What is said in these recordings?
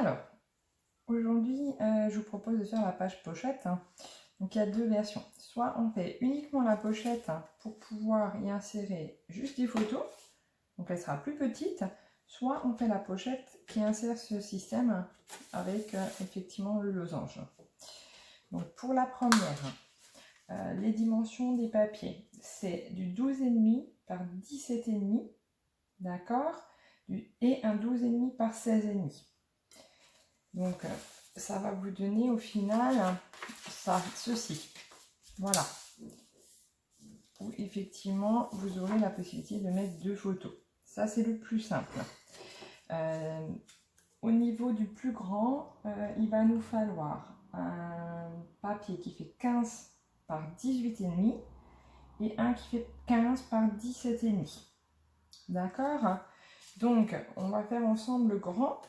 Alors, aujourd'hui, je vous propose de faire la page pochette. Donc, il y a deux versions. Soit on fait uniquement la pochette pour pouvoir y insérer juste des photos. Donc, elle sera plus petite. Soit on fait la pochette qui insère ce système avec effectivement le losange. Donc, pour la première, les dimensions des papiers, c'est du 12,5 par 17,5. D'accord, et un 12,5 par 16,5. Donc, ça va vous donner au final ceci. Voilà. Où effectivement, vous aurez la possibilité de mettre deux photos. Ça, c'est le plus simple. Au niveau du plus grand, il va nous falloir un papier qui fait 15 par 18,5 et un qui fait 15 par 17,5. D'accord? Donc, on va faire ensemble le grand.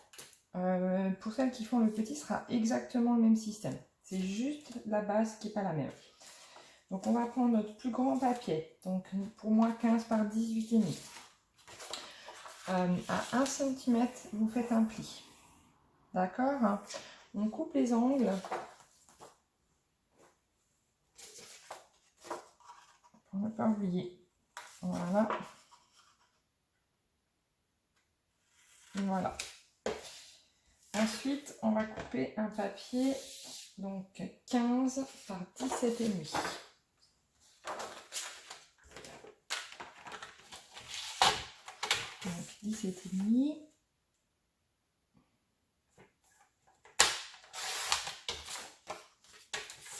Pour celles qui font le petit, ce sera exactement le même système. C'est juste la base qui n'est pas la même. Donc, on va prendre notre plus grand papier. Donc, pour moi, 15 par 18,5. À 1 cm, vous faites un pli. D'accord? On coupe les angles. Pour ne pas oublier. Voilà. Voilà. Ensuite, on va couper un papier, donc 15 par 17,5. Donc 17,5.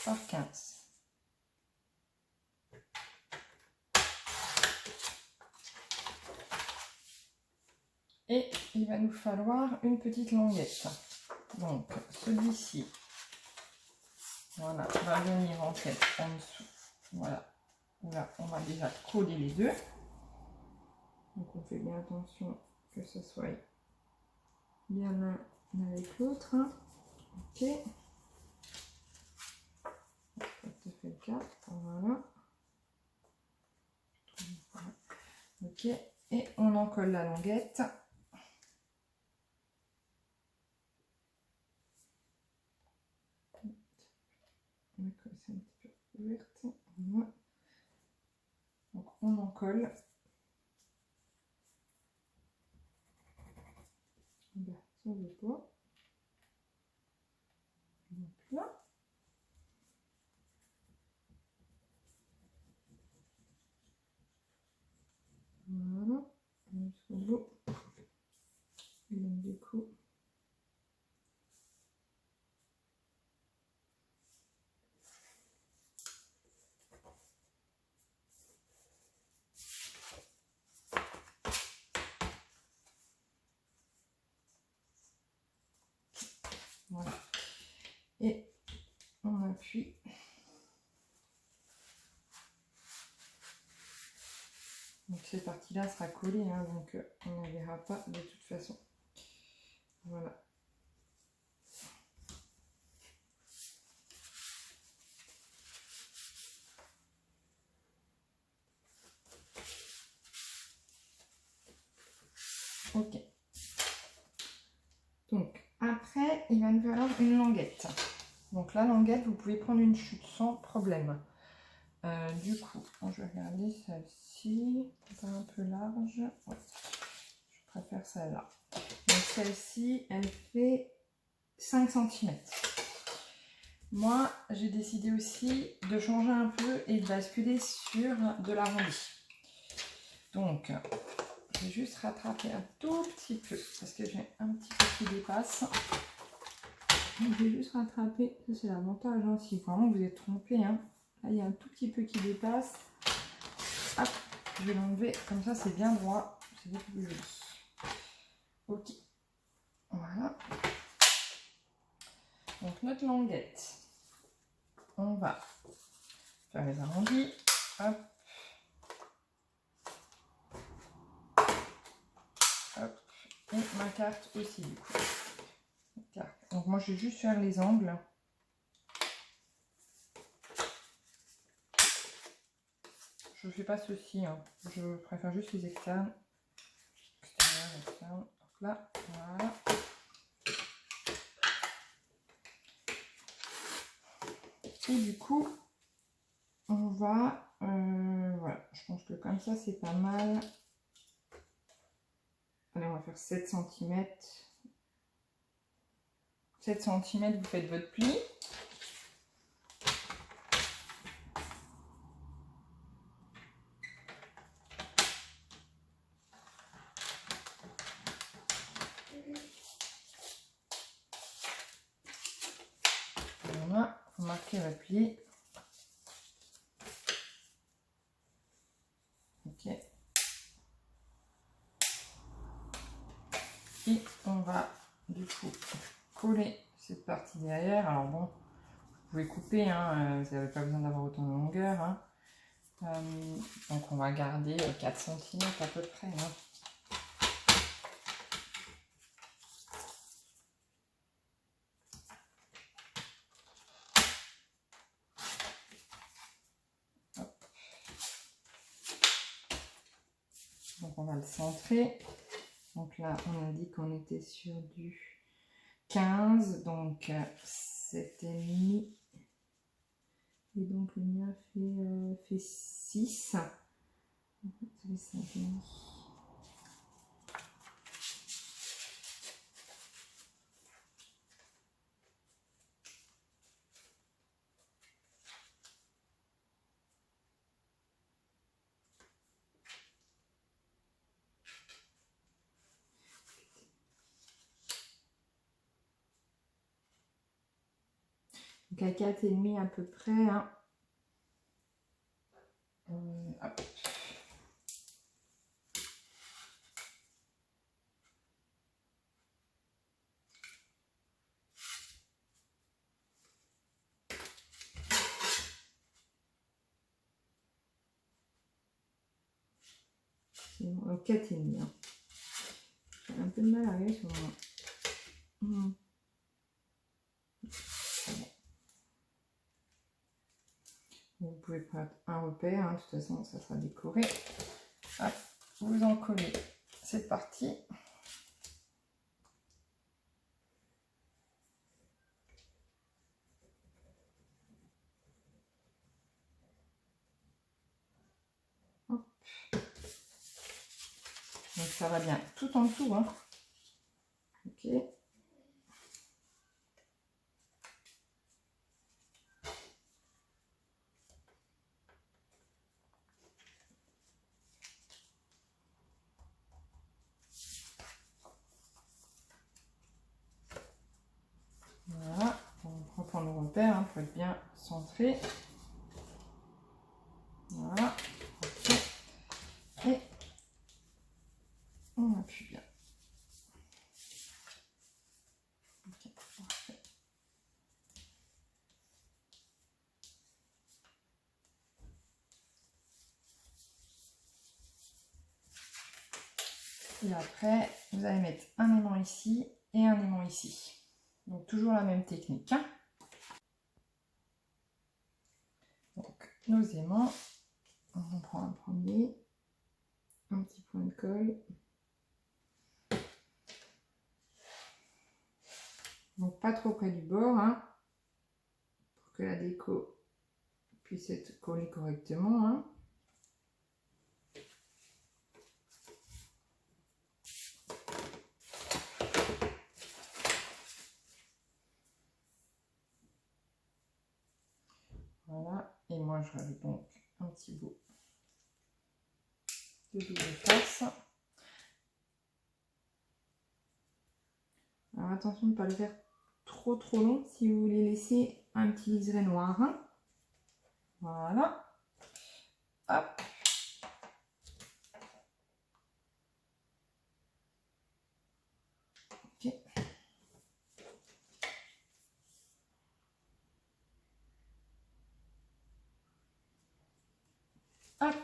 Par 15. Et il va nous falloir une petite languette. Donc celui-ci, voilà, va venir en fait en dessous. Voilà. Là, on va déjà coller les deux. Donc on fait bien attention que ce soit bien l'un avec l'autre. Ok. Ça fait le cas. Voilà. Ok. Et on en colle la languette. On va coller ça un petit peu ouverte. Voilà. Donc on en colle. Ben, ça ne veut pas. Donc là. Voilà. Jusqu'au bout. Et donc du coup. Voilà. Et on appuie. Donc cette partie-là sera collée, hein, donc on ne verra pas de toute façon. Voilà. Ok. Donc après, il va nous falloir une languette. Donc la languette, vous pouvez prendre une chute sans problème. Du coup, je vais regarder celle-ci, c'est un peu large. Ouais. Je préfère celle-là. Donc celle-ci, elle fait 5 cm. Moi, j'ai décidé aussi de changer un peu et de basculer sur de l'arrondi. Donc, je vais juste rattraper un tout petit peu parce que j'ai un petit peu qui dépasse. Donc, je vais juste rattraper, ça c'est l'avantage, hein, si vraiment vous êtes trompé, hein. Là, il y a un tout petit peu qui dépasse. Hop, je vais l'enlever, comme ça c'est bien droit, c'est beaucoup plus joli. Ok, voilà. Donc notre languette, on va faire les arrondis. Hop. Hop. Et ma carte aussi du coup. Donc moi je vais juste faire les angles. Je ne fais pas ceci, hein. Je préfère juste les externes. Extérieurs, externes. Donc là, voilà. Et du coup, on va... voilà, je pense que comme ça, c'est pas mal. Allez, on va faire 7 cm. 7 cm, vous faites votre pli. Voilà, vous marquez votre pli. Ok. Et on va du coup coller cette partie derrière. Alors bon, vous pouvez couper, hein, vous n'avez pas besoin d'avoir autant de longueur. Hein. Donc on va garder 4 cm à peu près. Hein. Donc on va le centrer. Donc là, on a dit qu'on était sur du 15, donc 7,5. Et donc le mien fait 6. En fait, c'est 5,5. Donc à 4,5 à peu près. Hein. Hop. Bon, 4,5. Hein. J'ai un peu de mal à arriver sur moi. Vous pouvez prendre un repère, hein. De toute façon ça sera décoré. Hop, vous en collez cette partie. Hop. Donc ça va bien tout en dessous. Hein. Ok. Voilà, on reprend le repère hein, pour être bien centré. Voilà. Et on appuie bien. Okay, parfait. Et après, vous allez mettre un aimant ici et un aimant ici. Donc toujours la même technique. Hein. Donc nos aimants, on prend un premier, un petit point de colle. Donc pas trop près du bord, hein, pour que la déco puisse être collée correctement. Hein. Voilà, et moi je rajoute donc un petit bout de double face. Alors attention de ne pas le faire trop long si vous voulez laisser un petit liseré noir. Hein. Voilà. Hop. Ok. Hop.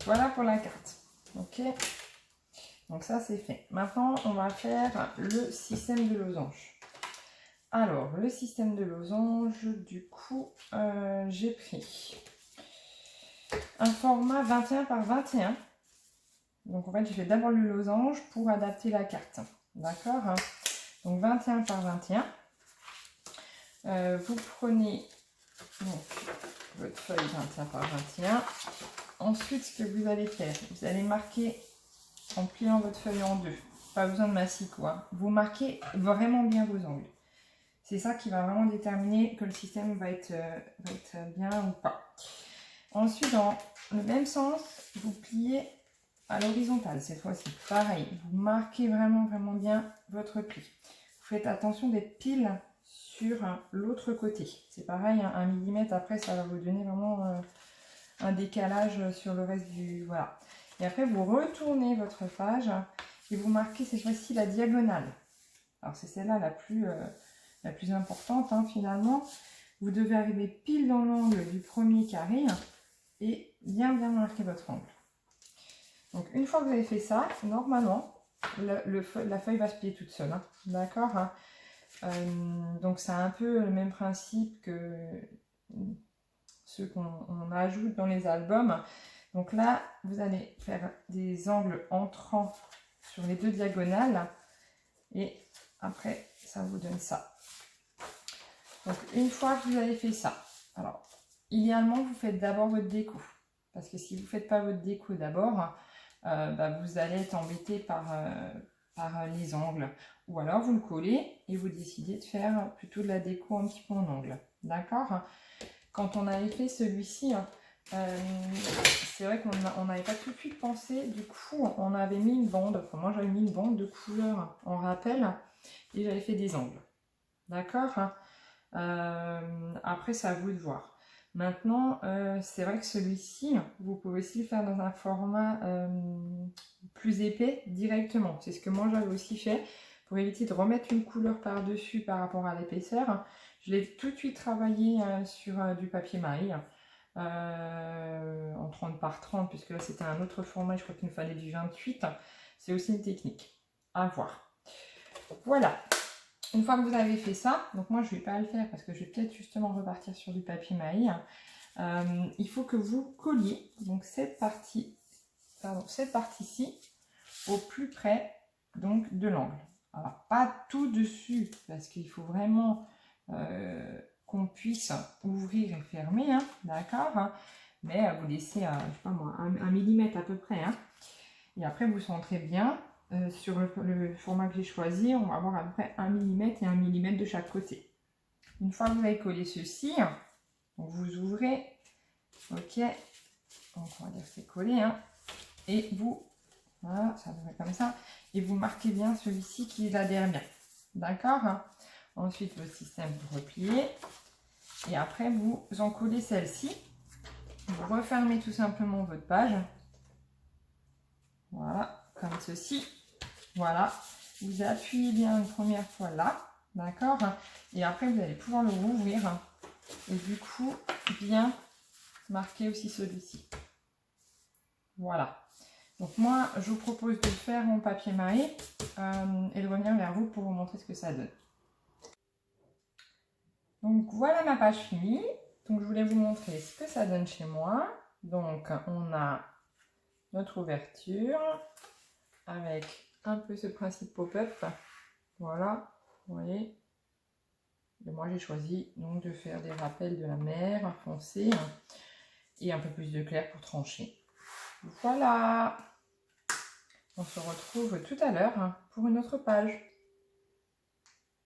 Voilà pour la carte. Ok. Donc ça c'est fait. Maintenant on va faire le système de losange. Alors, le système de losange, du coup, j'ai pris un format 21 par 21. Donc, en fait, j'ai fait d'abord le losange pour adapter la carte. D'accord? Donc, 21 par 21. Vous prenez donc, votre feuille 21 par 21. Ensuite, ce que vous allez faire, vous allez marquer en pliant votre feuille en deux. Pas besoin de massicot, hein. Vous marquez vraiment bien vos angles. C'est ça qui va vraiment déterminer que le système va être bien ou pas. Ensuite, dans le même sens, vous pliez à l'horizontale cette fois-ci. Pareil, vous marquez vraiment bien votre pli. Vous faites attention d'être pile sur l'autre côté. C'est pareil, hein, 1 mm après, ça va vous donner vraiment un décalage sur le reste du... Voilà. Et après, vous retournez votre page et vous marquez cette fois-ci la diagonale. Alors, c'est celle-là la plus importante, hein, finalement. Vous devez arriver pile dans l'angle du premier carré et bien marquer votre angle. Donc, une fois que vous avez fait ça, normalement, la feuille va se plier toute seule. Hein, d'accord, hein. Donc, c'est un peu le même principe que ceux qu'on ajoute dans les albums. Donc là, vous allez faire des angles entrants sur les deux diagonales et après, ça vous donne ça. Donc, une fois que vous avez fait ça, alors, idéalement, vous faites d'abord votre déco. Parce que si vous ne faites pas votre déco d'abord, vous allez être embêté par les angles. Ou alors, vous le collez et vous décidez de faire plutôt de la déco un petit peu en angle. D'accord? Quand on avait fait celui-ci, c'est vrai qu'on n'avait pas tout de suite pensé. Du coup, on avait mis une bande. Enfin, moi, j'avais mis une bande de couleur en rappel et j'avais fait des angles. D'accord? Après, c'est à vous de voir. Maintenant, c'est vrai que celui-ci, vous pouvez aussi le faire dans un format plus épais directement. C'est ce que moi, j'avais aussi fait pour éviter de remettre une couleur par-dessus par rapport à l'épaisseur. Je l'ai tout de suite travaillé sur du papier maille en 30 par 30, puisque là, c'était un autre format. Je crois qu'il nous fallait du 28. C'est aussi une technique à voir. Voilà. Une fois que vous avez fait ça, donc moi je ne vais pas le faire parce que je vais peut-être justement repartir sur du papier maille. Il faut que vous colliez donc cette partie-ci au plus près donc de l'angle. Alors pas tout dessus parce qu'il faut vraiment qu'on puisse ouvrir et fermer, hein, d'accord, hein, mais vous laissez, je sais pas moi, 1 mm à peu près. Hein, et après vous centrez bien. Sur le format que j'ai choisi, on va avoir à peu près 1 mm et 1 mm de chaque côté. Une fois que vous avez collé ceci, donc vous ouvrez, ok, donc on va dire que c'est collé, hein, et vous, voilà, ça devrait être comme ça, et vous marquez bien celui-ci qui adhère bien, d'accord, hein. Ensuite, votre système, vous repliez, et après vous en collez celle-ci, vous refermez tout simplement votre page, voilà, comme ceci. Voilà, vous appuyez bien une première fois là, d'accord? Et après, vous allez pouvoir le rouvrir et du coup, bien marquer aussi celui-ci. Voilà. Donc moi, je vous propose de le faire en papier maille et de revenir vers vous pour vous montrer ce que ça donne. Donc voilà ma page finie. Donc je voulais vous montrer ce que ça donne chez moi. Donc on a notre ouverture avec un peu ce principe pop-up, voilà, vous voyez. Et moi j'ai choisi donc de faire des rappels de la mer foncé et un peu plus de clair pour trancher. Voilà, on se retrouve tout à l'heure pour une autre page.